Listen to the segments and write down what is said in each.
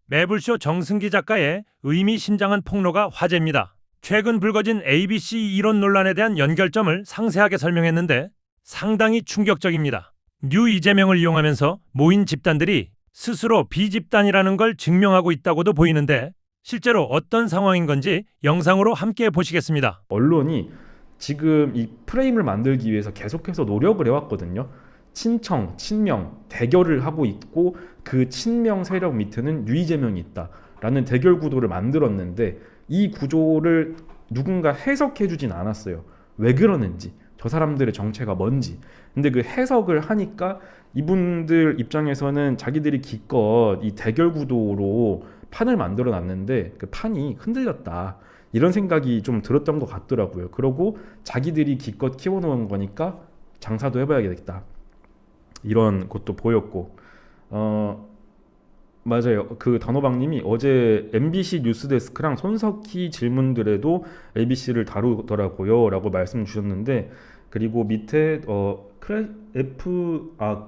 매불쇼 정승기 작가의 의미심장한 폭로가 화제입니다. 최근 불거진 ABC 이론 논란에 대한 연결점을 상세하게 설명했는데 상당히 충격적입니다. 뉴 이재명을 이용하면서 모인 집단들이 스스로 비집단이라는 걸 증명하고 있다고도 보이는데 실제로 어떤 상황인 건지 영상으로 함께 보시겠습니다. 언론이 지금 이 프레임을 만들기 위해서 계속해서 노력을 해왔거든요. 친청, 친명 대결을 하고 있고 그 친명 세력 밑에는 뉴 이재명이 있다라는 대결 구도를 만들었는데 이 구조를 누군가 해석해주진 않았어요. 왜 그러는지, 저 사람들의 정체가 뭔지. 근데 그 해석을 하니까 이분들 입장에서는 자기들이 기껏 이 대결 구도로 판을 만들어 놨는데 그 판이 흔들렸다, 이런 생각이 좀 들었던 것 같더라고요. 그러고 자기들이 기껏 키워놓은 거니까 장사도 해봐야겠다, 이런 것도 보였고, 맞아요. 그 단호박님이 어제 MBC 뉴스데스크랑 손석희 질문들에도 ABC를 다루더라고요 라고 말씀 주셨는데, 그리고 밑에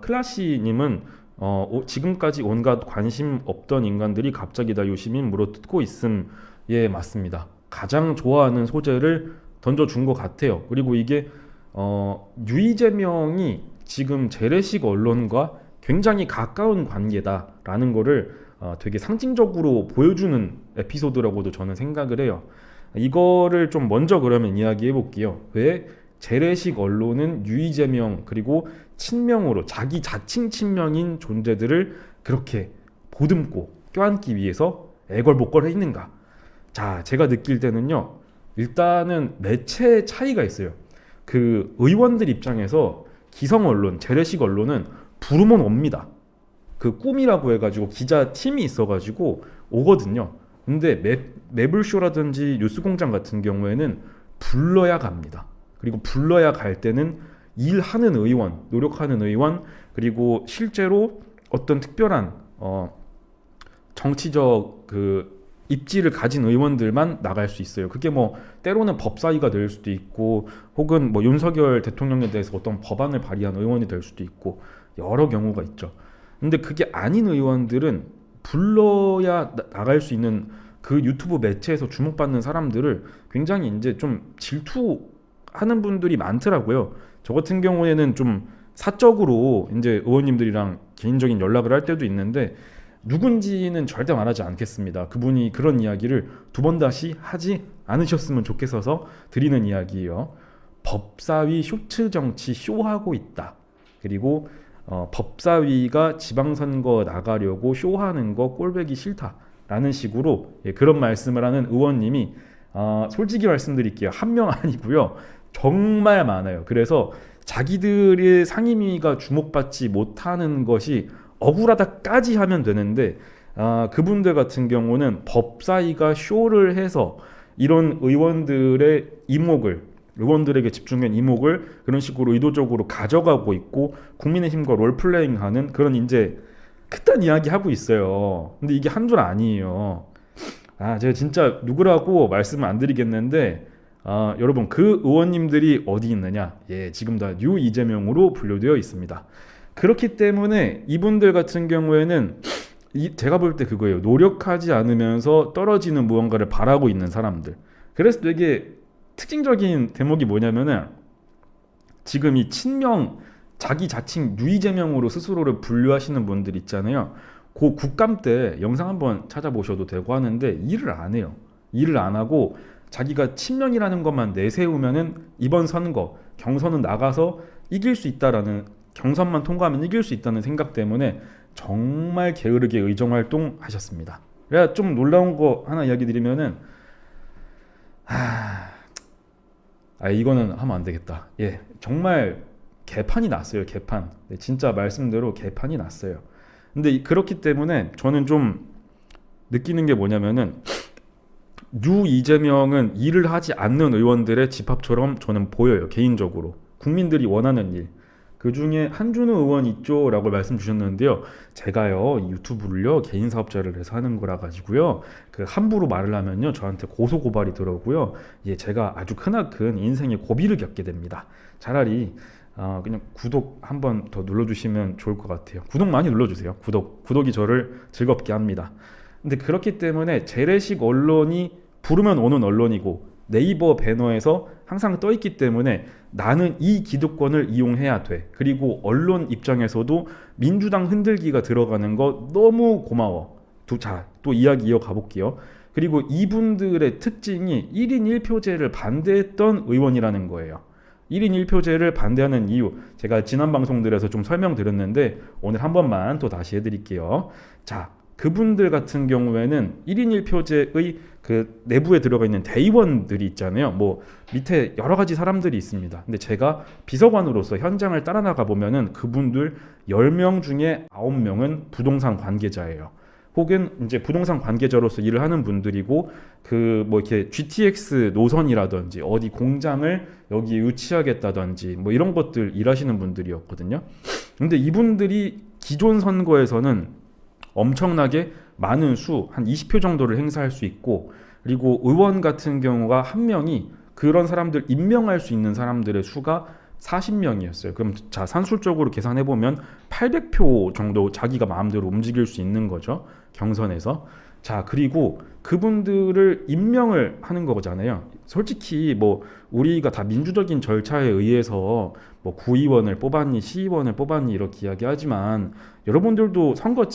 클라시님은 지금까지 온갖 관심 없던 인간들이 갑자기 다 유시민 물어뜯고 있음. 예, 맞습니다. 가장 좋아하는 소재를 던져준 것 같아요. 그리고 이게 유이재명이 지금 재래식 언론과 굉장히 가까운 관계다라는 거를 되게 상징적으로 보여주는 에피소드라고도 저는 생각을 해요. 이거를 좀 먼저 그러면 이야기해 볼게요. 왜 재래식 언론은 유이재명 그리고 친명으로 자기 자칭 친명인 존재들을 그렇게 보듬고 껴안기 위해서 애걸복걸해 있는가? 자, 제가 느낄 때는요, 일단은 매체 차이가 있어요. 그 의원들 입장에서 기성 언론, 재래식 언론은 부르면 옵니다. 그 꿈이라고 해가지고 기자 팀이 있어가지고 오거든요. 근데 매불쇼라든지 뉴스공장 같은 경우에는 불러야 갑니다. 그리고 불러야 갈 때는 일하는 의원, 노력하는 의원, 그리고 실제로 어떤 특별한 정치적 그 입지를 가진 의원들만 나갈 수 있어요. 그게 뭐 때로는 법사위가 될 수도 있고, 혹은 뭐 윤석열 대통령에 대해서 어떤 법안을 발의한 의원이 될 수도 있고, 여러 경우가 있죠. 근데 그게 아닌 의원들은 불러야 나갈 수 있는 그 유튜브 매체에서 주목받는 사람들을 굉장히 이제 좀 질투하는 분들이 많더라고요. 저 같은 경우에는 좀 사적으로 이제 의원님들이랑 개인적인 연락을 할 때도 있는데, 누군지는 절대 말하지 않겠습니다. 그분이 그런 이야기를 두 번 다시 하지 않으셨으면 좋겠어서 드리는 이야기예요. 법사위 쇼츠 정치 쇼하고 있다. 그리고 법사위가 지방선거 나가려고 쇼하는 거 꼴보기 싫다라는 식으로 그런 말씀을 하는 의원님이 솔직히 말씀드릴게요. 한 명 아니고요. 정말 많아요. 그래서 자기들의 상임위가 주목받지 못하는 것이 억울하다까지 하면 되는데, 그분들 같은 경우는 법사위가 쇼를 해서 이런 의원들의 이목을, 의원들에게 집중된 이목을 그런 식으로 의도적으로 가져가고 있고 국민의힘과 롤플레잉하는 그런 이제 그딴 이야기 하고 있어요. 근데 이게 한둘 아니에요. 제가 진짜 누구라고 말씀을 안 드리겠는데, 여러분 그 의원님들이 어디 있느냐? 예, 지금 다 뉴 이재명으로 분류되어 있습니다. 그렇기 때문에 이분들 같은 경우에는 제가 볼 때 그거예요. 노력하지 않으면서 떨어지는 무언가를 바라고 있는 사람들. 그래서 되게 특징적인 대목이 뭐냐면은, 지금 이 친명, 자기 자칭 유이재명으로 스스로를 분류하시는 분들 있잖아요. 그 국감 때 영상 한번 찾아보셔도 되고 하는데 일을 안 해요. 일을 안 하고 자기가 친명이라는 것만 내세우면은 이번 선거 경선은 나가서 이길 수 있다라는, 경선만 통과하면 이길 수 있다는 생각 때문에 정말 게으르게 의정활동 하셨습니다. 그래야 좀 놀라운 거 하나 이야기 드리면은, 이거는 하면 안 되겠다. 예, 정말 개판이 났어요. 개판. 네, 진짜 말씀대로 개판이 났어요. 근데 그렇기 때문에 저는 좀 느끼는 게 뭐냐면은, 뉴 이재명은 일을 하지 않는 의원들의 집합처럼 저는 보여요. 개인적으로 국민들이 원하는 일, 그 중에 한준호 의원 있죠 라고 말씀 주셨는데요. 제가요 유튜브를요 개인 사업자를 해서 하는 거라 가지고요, 그 함부로 말을 하면요 저한테 고소고발이 들어오고요. 예, 제가 아주 크나큰 인생의 고비를 겪게 됩니다. 차라리 그냥 구독 한번 더 눌러주시면 좋을 것 같아요. 구독 많이 눌러주세요. 구독이 저를 즐겁게 합니다. 근데 그렇기 때문에 재래식 언론이 부르면 오는 언론이고 네이버 배너에서 항상 떠 있기 때문에 나는 이 기득권을 이용해야 돼. 그리고 언론 입장에서도 민주당 흔들기가 들어가는 거 너무 고마워. 또 이야기 이어가 볼게요. 그리고 이분들의 특징이 1인 1표제를 반대했던 의원이라는 거예요. 1인 1표제를 반대하는 이유 제가 지난 방송들에서 좀 설명드렸는데 오늘 한 번만 또 다시 해드릴게요. 자, 그분들 같은 경우에는 1인 1표제의 그 내부에 들어가 있는 대의원들이 있잖아요. 뭐 밑에 여러 가지 사람들이 있습니다. 근데 제가 비서관으로서 현장을 따라 나가 보면은 그분들 10명 중에 9명은 부동산 관계자예요. 혹은 이제 부동산 관계자로서 일을 하는 분들이고 그 뭐 이렇게 GTX 노선이라든지 어디 공장을 여기 유치하겠다든지 뭐 이런 것들 일하시는 분들이었거든요. 근데 이분들이 기존 선거에서는 엄청나게 많은 한 20표 정도를 행사할 수 있고 그리고 의원 같은 경우가 한 명이 그런 사람들 임명할 수 있는 사람들의 수가 40명이었어요. 그럼 자 산술적으로 계산해 보면 800표 정도 자기가 마음대로 움직일 수 있는 거죠. 경선에서. 자 그리고 그분들을 임명을 하는 거잖아요. 솔직히 뭐 우리가 다 민주적인 절차에 의해서 뭐 구의원을 뽑았니 시의원을 뽑았니 이렇게 이야기하지만 여러분들도 선거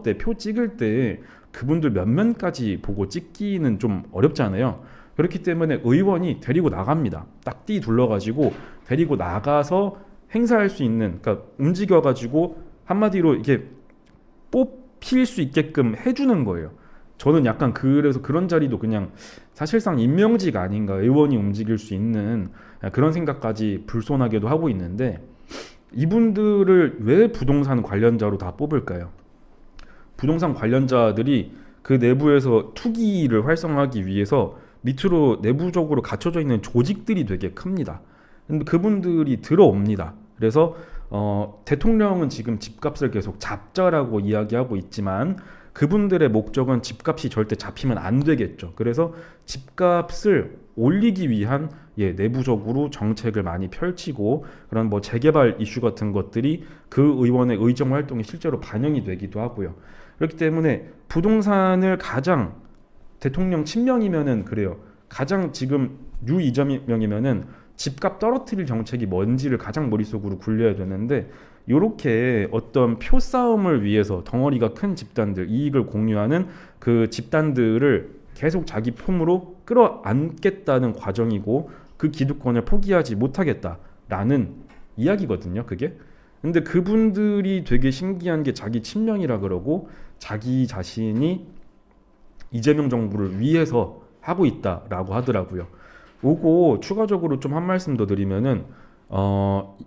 때 표 찍을 때 그분들 몇 면까지 보고 찍기는 좀 어렵잖아요. 그렇기 때문에 의원이 데리고 나갑니다. 딱 띠 둘러가지고 데리고 나가서 행사할 수 있는, 그러니까 움직여가지고 한마디로 이게 뽑힐 수 있게끔 해주는 거예요. 저는 약간 그래서 그런 자리도 그냥 사실상 임명직 아닌가, 의원이 움직일 수 있는 그런 생각까지 불손하게도 하고 있는데 이분들을 왜 부동산 관련자로 다 뽑을까요? 부동산 관련자들이 그 내부에서 투기를 활성화하기 위해서 밑으로 내부적으로 갖춰져 있는 조직들이 되게 큽니다. 근데 그분들이 들어옵니다. 그래서 대통령은 지금 집값을 계속 잡자라고 이야기하고 있지만 그분들의 목적은 집값이 절대 잡히면 안 되겠죠. 그래서 집값을 올리기 위한 내부적으로 정책을 많이 펼치고 그런 뭐 재개발 이슈 같은 것들이 그 의원의 의정 활동에 실제로 반영이 되기도 하고요. 그렇기 때문에 부동산을 가장 대통령 친명이면은 그래요. 가장 지금 이재명이면은 집값 떨어뜨릴 정책이 뭔지를 가장 머릿속으로 굴려야 되는데 이렇게 어떤 표 싸움을 위해서 덩어리가 큰 집단들, 이익을 공유하는 그 집단들을 계속 자기 품으로 끌어안겠다는 과정이고 그 기득권을 포기하지 못하겠다라는 이야기거든요. 그게. 근데 그분들이 되게 신기한 게 자기 친명이라 그러고 자기 자신이 이재명 정부를 위해서 하고 있다라고 하더라고요. 요거 추가적으로 좀 한 말씀 더 드리면은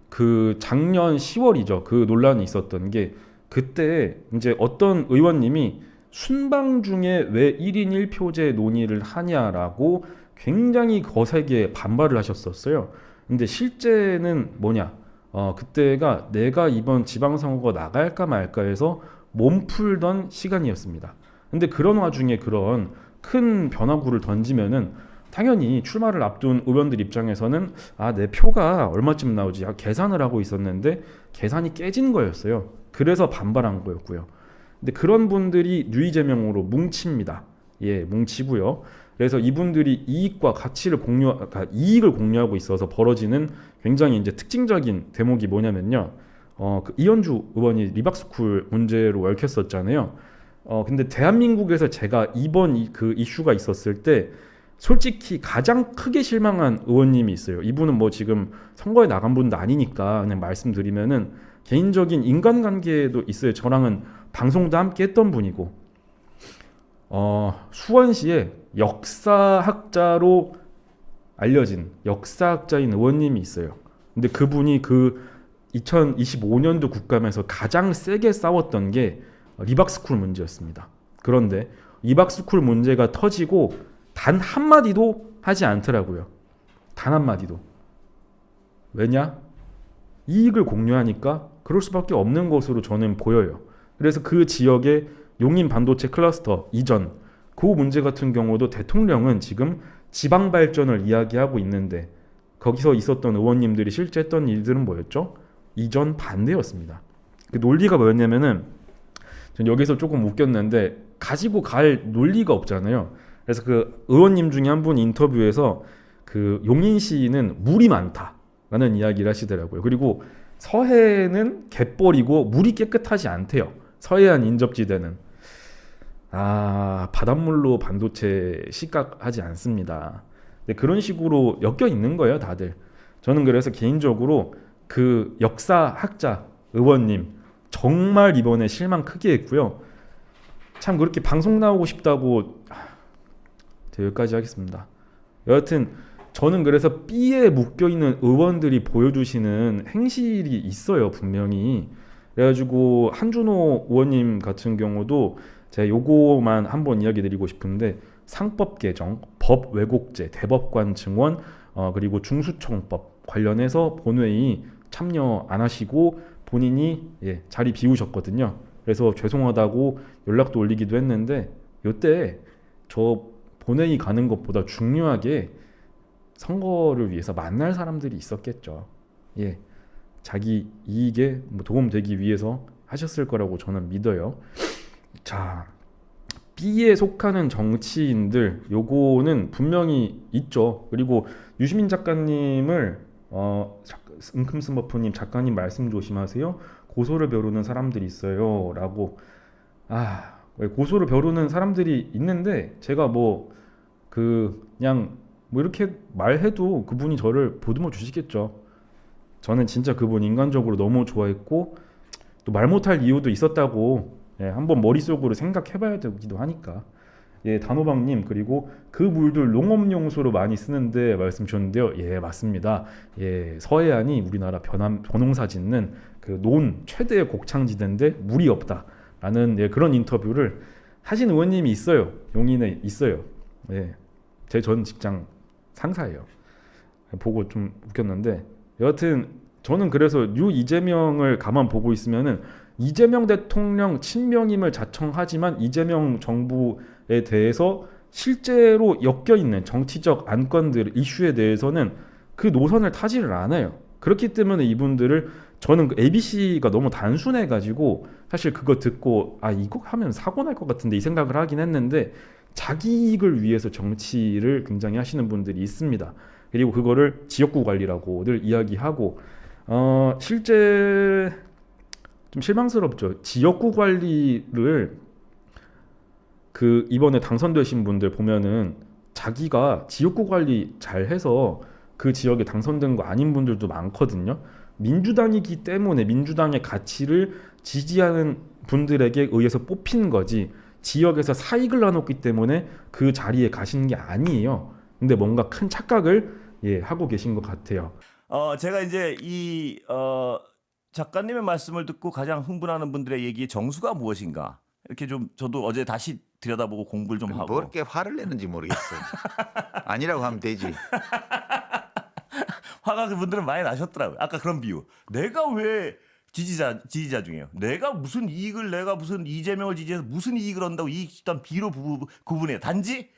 그 작년 10월이죠. 그 논란이 있었던 게 그때 이제 어떤 의원님이 순방 중에 왜 1인 1표제 논의를 하냐라고 굉장히 거세게 반발을 하셨었어요. 근데 실제는 뭐냐? 그때가 내가 이번 지방선거 나갈까 말까 해서 몸풀던 시간이었습니다. 근데 그런 와중에 그런 큰 변화구를 던지면은 당연히 출마를 앞둔 의원들 입장에서는 내 표가 얼마쯤 나오지 계산을 하고 있었는데 계산이 깨진 거였어요. 그래서 반발한 거였고요. 근데 그런 분들이 이재명으로 뭉칩니다. 뭉치고요. 그래서 이분들이 이익과 가치를 그러니까 이익을 공유하고 있어서 벌어지는 굉장히 이제 특징적인 대목이 뭐냐면요. 그 이현주 의원이 리박스쿨 문제로 얽혔었잖아요. 근데 대한민국에서 제가 이번 그 이슈가 있었을 때 솔직히 가장 크게 실망한 의원님이 있어요. 이분은 뭐 지금 선거에 나간 분도 아니니까 그냥 말씀드리면은 개인적인 인간관계도 있어요. 저랑은 방송도 함께 했던 분이고 수원시에 역사학자로 알려진 역사학자인 의원님이 있어요. 근데 그분이 그 2025년도 국감에서 가장 세게 싸웠던 게 리박스쿨 문제였습니다. 그런데 리박스쿨 문제가 터지고 단 한마디도 하지 않더라고요. 단 한마디도. 왜냐? 이익을 공유하니까 그럴 수밖에 없는 것으로 저는 보여요. 그래서 그 지역의 용인 반도체 클러스터 이전 그 문제 같은 경우도 대통령은 지금 지방 발전을 이야기하고 있는데 거기서 있었던 의원님들이 실제 했던 일들은 뭐였죠? 이전 반대였습니다. 그 논리가 뭐였냐면은 전 여기서 조금 웃겼는데 가지고 갈 논리가 없잖아요. 그래서 그 의원님 중에 한 분 인터뷰에서 그 용인시는 물이 많다라는 이야기를 하시더라고요. 그리고 서해는 갯벌이고 물이 깨끗하지 않대요. 서해안 인접지대는. 바닷물로 반도체 시각하지 않습니다. 근데 그런 식으로 엮여 있는 거예요, 다들. 저는 그래서 개인적으로 그 역사학자 의원님 정말 이번에 실망 크게 했고요. 참 그렇게 방송 나오고 싶다고 제가 여기까지 하겠습니다. 여하튼 저는 그래서 B에 묶여있는 의원들이 보여주시는 행실이 있어요, 분명히. 그래가지고 한준호 의원님 같은 경우도 제가 요거만 한번 이야기 드리고 싶은데, 상법 개정, 법 왜곡죄, 대법관 증언, 그리고 중수청법 관련해서 본회의 참여 안 하시고 본인이 자리 비우셨거든요. 그래서 죄송하다고 연락도 올리기도 했는데, 요때 저 본회의 가는 것보다 중요하게 선거를 위해서 만날 사람들이 있었겠죠. 자기 이익에 도움되기 위해서 하셨을 거라고 저는 믿어요. 자, B에 속하는 정치인들 요거는 분명히 있죠. 그리고 유시민 작가님을 은큼스머프님 작가님 말씀 조심하세요. 고소를 벼르는 사람들이 있어요 라고. 고소를 벼르는 사람들이 있는데 제가 그냥 이렇게 말해도 그분이 저를 보듬어 주시겠죠. 저는 진짜 그분 인간적으로 너무 좋아했고 또 말 못할 이유도 있었다고 한번 머릿속으로 생각해봐야 되기도 하니까. 단호박님, 그리고 그 물들 농업용수로 많이 쓰는데 말씀 주셨는데요. 맞습니다. 서해안이 우리나라 벼농사 짓는 그 논 최대의 곡창지대인데 물이 없다라는 그런 인터뷰를 하신 의원님이 있어요. 용인에 있어요. 제 전 직장 상사예요. 보고 좀 웃겼는데, 여하튼 저는 그래서 이재명을 가만 보고 있으면은 이재명 대통령 친명임을 자청하지만 이재명 정부에 대해서 실제로 엮여있는 정치적 안건들, 이슈에 대해서는 그 노선을 타지를 않아요. 그렇기 때문에 이분들을 저는 ABC가 너무 단순해가지고 사실 그거 듣고 이거 하면 사고 날 것 같은데 이 생각을 하긴 했는데, 자기 이익을 위해서 정치를 굉장히 하시는 분들이 있습니다. 그리고 그거를 지역구 관리라고들 이야기하고, 실제 좀 실망스럽죠. 지역구 관리를 이번에 당선되신 분들 보면은 자기가 지역구 관리 잘해서 그 지역에 당선된 거 아닌 분들도 많거든요. 민주당이기 때문에 민주당의 가치를 지지하는 분들에게 의해서 뽑힌 거지, 지역에서 사익을 나눴기 때문에 그 자리에 가시는 게 아니에요. 근데 뭔가 큰 착각을 하고 계신 것 같아요. 제가 이제 이 작가님의 말씀을 듣고 가장 흥분하는 분들의 얘기의 정수가 무엇인가, 이렇게 좀 저도 어제 다시 들여다보고 공부를 좀 하고. 뭐 이렇게 화를 내는지 모르겠어요. 아니라고 하면 되지. 화가 그분들은 많이 나셨더라고요. 아까 그런 비유. 내가 왜 지지자 중에요. 내가 무슨 이재명을 지지해서 무슨 이익을 얻는다고 이익 집단 B로 구분해. 단지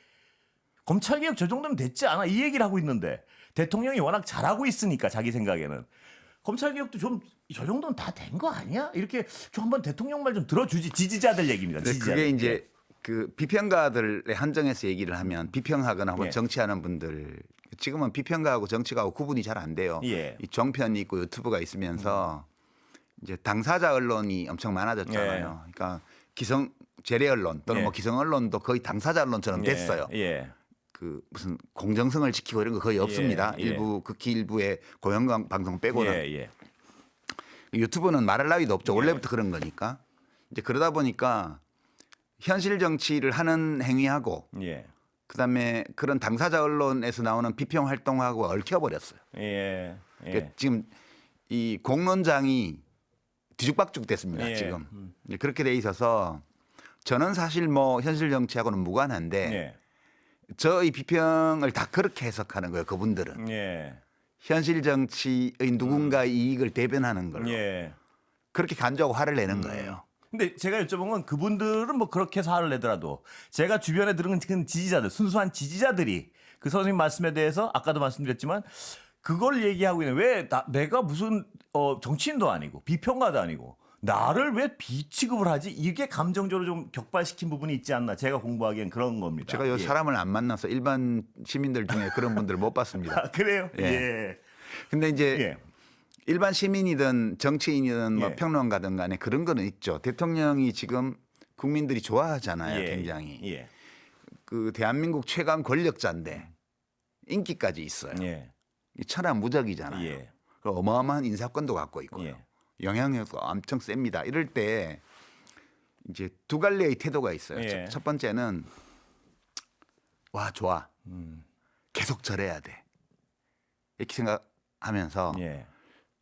검찰개혁 저 정도면 됐지 않아? 이 얘기를 하고 있는데 대통령이 워낙 잘하고 있으니까 자기 생각에는 검찰개혁도 좀 저 정도는 다 된 거 아니야? 이렇게 좀 한번 대통령 말 좀 들어주지. 지지자들 얘기입니다. 지지자들. 그게 이제 그 비평가들의 한정해서 얘기를 하면 비평하거나 혹은 예. 정치하는 분들, 지금은 비평가하고 정치가하고 구분이 잘 안 돼요. 예. 이 종편이 있고 유튜브가 있으면서 이제 당사자 언론이 엄청 많아졌잖아요. 그러니까 재래 언론 또는 예. 기성 언론도 거의 당사자 언론처럼 됐어요. 예. 그 무슨 공정성을 지키고 이런 거 거의 없습니다. 예. 일부 극히 일부의 공영방송 빼고는. 예. 유튜브는 말할 나위도 없죠. 예. 원래부터 그런 거니까. 이제 그러다 보니까 현실 정치를 하는 행위하고 예. 그다음에 그런 당사자 언론에서 나오는 비평 활동하고 얽혀버렸어요. 예. 그러니까 지금 이 공론장이 뒤죽박죽 됐습니다. 예. 지금 이제 그렇게 돼 있어서 저는 사실 현실 정치하고는 무관한데 예. 저의 비평을 다 그렇게 해석하는 거예요. 그분들은 예. 현실 정치의 누군가의 이익을 대변하는 걸로 예. 그렇게 간주하고 화를 내는 거예요. 근데 제가 여쭤본 건 그분들은 그렇게 화를 내더라도 제가 주변에 들은 그 지지자들, 순수한 지지자들이 그 선생님 말씀에 대해서 아까도 말씀드렸지만 그걸 얘기하고 있는, 왜 내가 무슨 정치인도 아니고 비평가도 아니고 나를 왜 비취급을 하지? 이게 감정적으로 좀 격발시킨 부분이 있지 않나? 제가 공부하기엔 그런 겁니다. 제가 요 예. 사람을 안 만나서 일반 시민들 중에 그런 분들 못 봤습니다. 아, 그래요? 예. 예. 근데 이제 예. 일반 시민이든 정치인이든 뭐 예. 평론가든 간에 그런 거는 있죠. 대통령이 지금 국민들이 좋아하잖아요. 예. 굉장히. 예. 그 대한민국 최강 권력자인데 인기까지 있어요. 예. 이 천하무적이잖아요. 예. 그 어마어마한 인사권도 갖고 있고요. 예. 영향력도 엄청 셉니다. 이럴 때 이제 두 갈래의 태도가 있어요. 예. 첫 번째는 와 좋아. 계속 저래야 돼. 이렇게 생각하면서 예.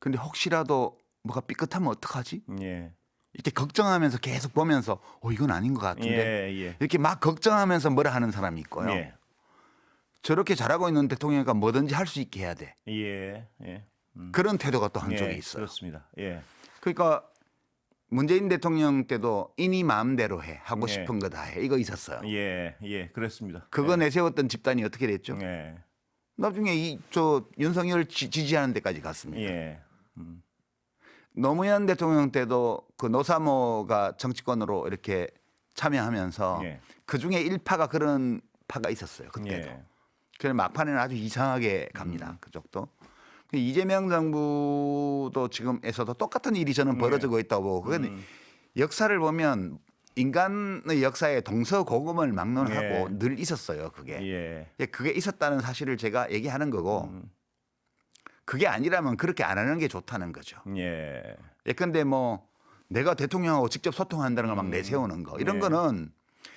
근데 혹시라도 뭐가 삐끗하면 어떡하지? 예. 이렇게 걱정하면서 계속 보면서 이건 아닌 것 같은데 예. 예. 이렇게 막 걱정하면서 뭐라 하는 사람이 있고요. 예. 저렇게 잘하고 있는 대통령이니까 뭐든지 할 수 있게 해야 돼. 예. 예. 그런 태도가 또 한쪽에 예. 있어요. 그렇습니다. 예. 그러니까 문재인 대통령 때도 이니 마음대로 해 하고 예. 싶은 거 다 해 이거 있었어요. 예. 예. 그렇습니다. 그거 내세웠던 집단이 어떻게 됐죠? 예. 나중에 저 윤석열 지지하는 데까지 갔습니다. 예. 노무현 대통령 때도 그 노사모가 정치권으로 이렇게 참여하면서 예. 그 중에 일파가 그런 파가 있었어요. 그때도. 예. 그래서 막판에는 아주 이상하게 갑니다. 그쪽도. 이재명 정부도 지금에서도 똑같은 일이 저는 벌어지고 있다고 보고 그건 역사를 보면 인간의 역사에 동서고금을 막론하고 예. 늘 있었어요. 그게. 예. 그게 있었다는 사실을 제가 얘기하는 거고 그게 아니라면 그렇게 안 하는 게 좋다는 거죠. 예. 예컨대 뭐 내가 대통령하고 직접 소통한다는 걸 막 내세우는 거 이런 예. 거는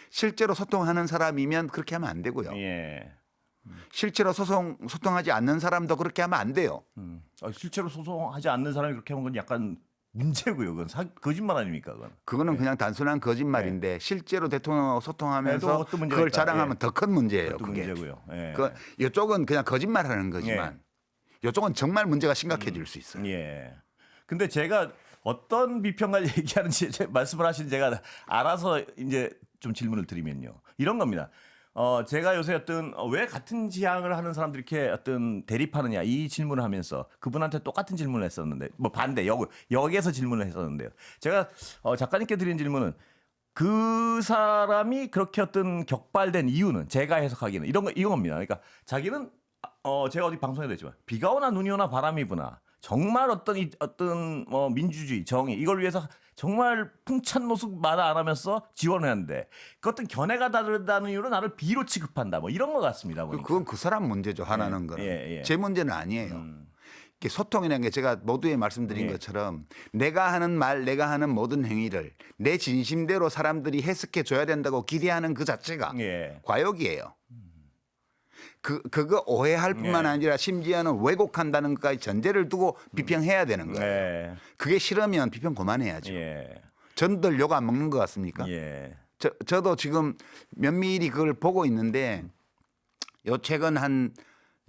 실제로 소통하는 사람이면 그렇게 하면 안 되고요. 예. 실제로 소통하지 않는 사람도 그렇게 하면 안 돼요. 실제로 소송하지 않는 사람이 그렇게 하는 건 약간 문제고요. 그건 거짓말 아닙니까? 그건. 그거는 그냥 단순한 거짓말인데 실제로 대통령하고 그래도 소통하면서 그것도 문제가 그걸 있다. 자랑하면 예. 더 큰 문제예요. 그것도 그게. 문제고요. 예. 그 이쪽은 그냥 거짓말하는 거지만 이쪽은 정말 문제가 심각해질 수 있어요. 예. 근데 제가 어떤 비평가를 얘기하는지 말씀을 하신 제가 알아서 이제 좀 질문을 드리면요. 이런 겁니다. 제가 요새 왜 같은 지향을 하는 사람들이 이렇게 대립하느냐 이 질문을 하면서 그분한테 똑같은 질문을 했었는데 뭐 반대 여기에서 질문을 했었는데요. 제가 작가님께 드린 질문은 그 사람이 그렇게 격발된 이유는 제가 해석하기는 이겁니다. 그러니까 자기는 제가 어디 방송에도 했지만 비가 오나 눈이 오나 바람이 부나 정말 어떤 민주주의 정의 이걸 위해서 정말 풍찬 노숙 마다 안 하면서 지원을 하는데 그 어떤 견해가 다르다는 이유로 나를 비로 취급한다 뭐 이런 것 같습니다. 보니까. 그건 그 사람 문제죠. 하나는 거는 예. 제 문제는 아니에요. 이게 소통이라는 게 제가 모두에 말씀드린 예. 것처럼 내가 하는 말, 내가 하는 모든 행위를 내 진심대로 사람들이 해석해 줘야 된다고 기대하는 그 자체가 예. 과욕이에요. 그거 오해할 뿐만 예. 아니라 심지어는 왜곡한다는 것까지 전제를 두고 비평해야 되는 거예요. 예. 그게 싫으면 비평 그만해야죠. 예. 전들 욕 안 먹는 것 같습니까? 예. 저도 지금 면밀히 그걸 보고 있는데 요 최근 한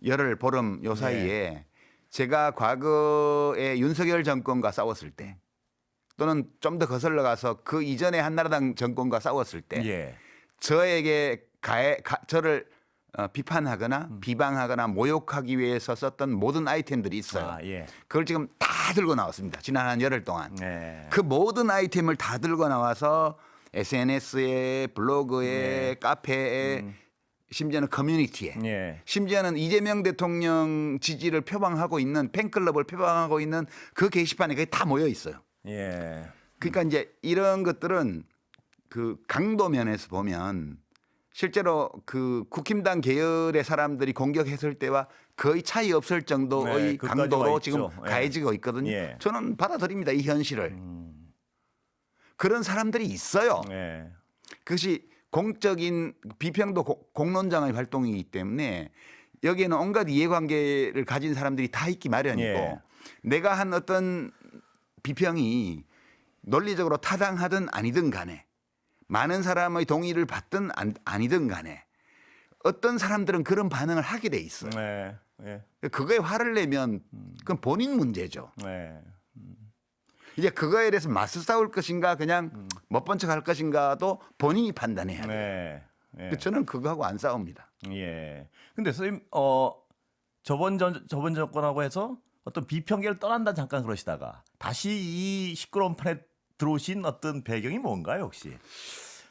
열흘 보름 요 사이에 제가 과거에 윤석열 정권과 싸웠을 때 또는 좀 더 거슬러 가서 그 이전에 한나라당 정권과 싸웠을 때 예. 저에게 저를 비판하거나 비방하거나 모욕하기 위해서 썼던 모든 아이템들이 있어요. 아, 예. 그걸 지금 다 들고 나왔습니다. 지난 한 열흘 동안. 예. 그 모든 아이템을 다 들고 나와서 SNS에 블로그에 카페에 심지어는 커뮤니티에 예. 심지어는 이재명 대통령 지지를 표방하고 있는 팬클럽을 표방하고 있는 그 게시판에 그게 다 모여 있어요. 예. 그러니까 이제 이런 것들은 그 강도 면에서 보면 실제로 그 국힘당 계열의 사람들이 공격했을 때와 거의 차이 없을 정도의 네, 그까지가 강도로 있죠. 지금 예. 가해지고 있거든요. 예. 저는 받아들입니다. 이 현실을. 그런 사람들이 있어요. 예. 그것이 공적인 비평도 공론장의 활동이기 때문에 여기에는 온갖 이해관계를 가진 사람들이 다 있기 마련이고 예. 내가 한 어떤 비평이 논리적으로 타당하든 아니든 간에 많은 사람의 동의를 받든 아니든 간에 어떤 사람들은 그런 반응을 하게 돼 있어요. 예. 예. 그거에 화를 내면 그건 본인 문제죠. 예. 이제 그거에 대해서 맞서 싸울 것인가 그냥 못 본 척 할 것인가도 본인이 판단해야 돼요. 예. 저는 그거하고 안 싸웁니다. 예. 근데 선생님 저번 정권하고 해서 어떤 비평계를 떠난다 잠깐 그러시다가 다시 이 시끄러운 판에 들어오신 어떤 배경이 뭔가요 혹시?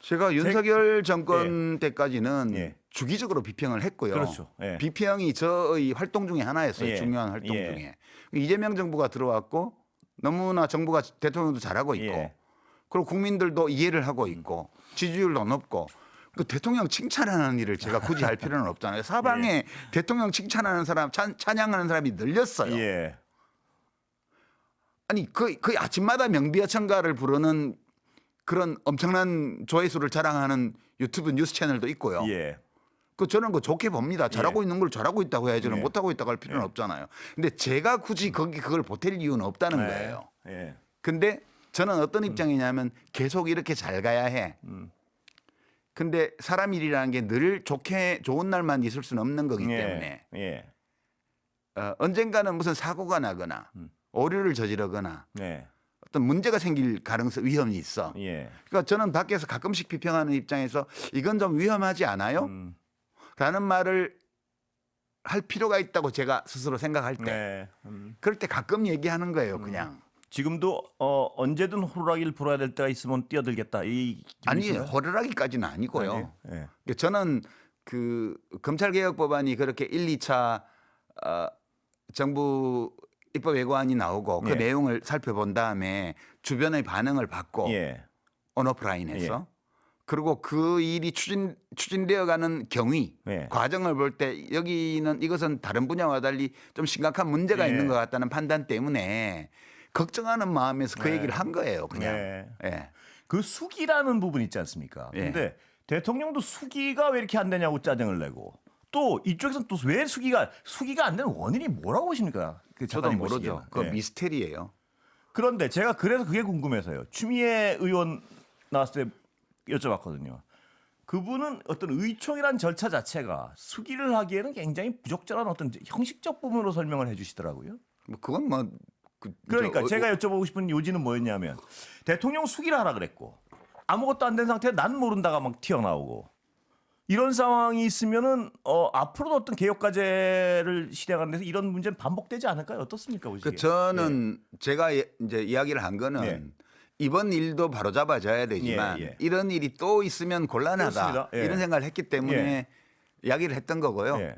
제가 윤석열 정권 때까지는 예. 주기적으로 비평을 했고요. 그렇죠. 예. 비평이 저의 활동 중에 하나였어요. 예. 중요한 활동 예. 중에. 이재명 정부가 들어왔고 너무나 정부가 대통령도 잘하고 있고 예. 그리고 국민들도 이해를 하고 있고 지지율도 높고 그 대통령 칭찬하는 일을 제가 굳이 할 필요는 없잖아요. 사방에 대통령 칭찬하는 사람, 찬양하는 사람이 늘렸어요. 예. 아니 거의 아침마다 명비하천가를 부르는 그런 엄청난 조회수를 자랑하는 유튜브 뉴스 채널도 있고요. 예. 그 저는 그 좋게 봅니다. 잘하고 있는 걸 잘하고 있다고 해야지 예. 못하고 있다고 할 필요는 없잖아요. 근데 제가 굳이 그걸 보탤 이유는 없다는 거예요. 예. 근데 저는 어떤 입장이냐면 계속 이렇게 잘 가야 해. 근데 사람 일이라는 게 늘 좋은 날만 있을 수는 없는 거기 때문에 예. 언젠가는 무슨 사고가 나거나 오류를 저지르거나 예. 어떤 문제가 생길 위험이 있어. 예. 그러니까 저는 밖에서 가끔씩 비평하는 입장에서 이건 좀 위험하지 않아요? 라는 말을 할 필요가 있다고 제가 스스로 생각할 때 네. 그럴 때 가끔 얘기하는 거예요. 그냥. 지금도 언제든 호루라기를 불어야 될 때가 있으면 뛰어들겠다. 이 아니 호루라기까지는 아니고요. 아니에요? 예. 그러니까 저는 그 검찰개혁법안이 그렇게 1, 2차 정부 입법예고안이 나오고 그 예. 내용을 살펴본 다음에 주변의 반응을 받고 예. 온오프라인에서 그리고 그 일이 추진되어가는 경위 예. 과정을 볼 때 여기는 이것은 다른 분야와 달리 좀 심각한 문제가 예. 있는 것 같다는 판단 때문에 걱정하는 마음에서 그 얘기를 한 거예요. 그냥. 예. 예. 그 수기라는 부분 있지 않습니까? 예. 근데 대통령도 수기가 왜 이렇게 안 되냐고 짜증을 내고 또 이쪽에서는 또 왜 수기가 안 되는 원인이 뭐라고 보십니까? 그 저도 작가님 모르죠. 보시기에는. 그 예. 미스테리예요. 그런데 제가 그래서 그게 궁금해서요. 추미애 의원 나왔을 때 여쭤봤거든요. 그분은 어떤 의총이란 절차 자체가 수기를 하기에는 굉장히 부적절한 어떤 형식적 부분으로 설명을 해주시더라고요. 뭐 그건 뭐 그러니까 제가 여쭤보고 싶은 요지는 뭐였냐면 대통령 수기를 하라 그랬고 아무것도 안 된 상태에 난 모른다가 막 튀어나오고 이런 상황이 있으면은 앞으로도 어떤 개혁 과제를 실행하는 데서 이런 문제는 반복되지 않을까요? 어떻습니까, 보시기에? 저는 제가 이제 이야기를 한 거는 예. 이번 일도 바로 잡아줘야 되지만 예, 예. 이런 일이 또 있으면 곤란하다 그렇습니다. 예. 이런 생각을 했기 때문에 이야기를 했던 거고요. 예.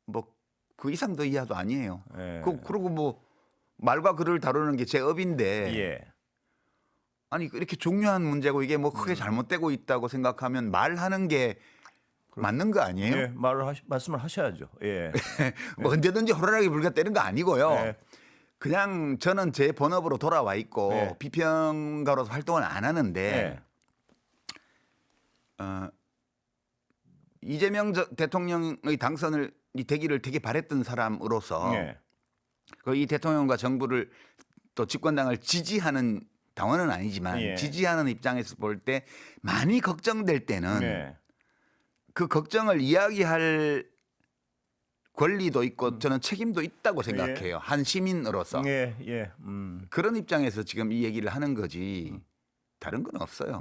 뭐 그 이상 더 이하도 아니에요. 예. 그리고 뭐 말과 글을 다루는 게 제 업인데 예. 아니 이렇게 중요한 문제고 이게 뭐 크게 잘못되고 있다고 생각하면 말하는 게 맞는 거 아니에요? 예, 말씀을 하셔야죠. 예. 뭐 언제든지 호루라기 불가 때는 거 아니고요. 예. 그냥 저는 제 본업으로 돌아와 있고 예. 비평가로서 활동을 안 하는데 예. 이재명 대통령의 당선을 되기를 되게 바랬던 사람으로서 예. 이 대통령과 정부를 또 집권당을 지지하는 당원은 아니지만 예. 지지하는 입장에서 볼 때 많이 걱정될 때는 예. 그 걱정을 이야기할 권리도 있고 저는 책임도 있다고 생각해요. 한 시민으로서. 예. 예. 그런 입장에서 지금 이 얘기를 하는 거지 다른 건 없어요.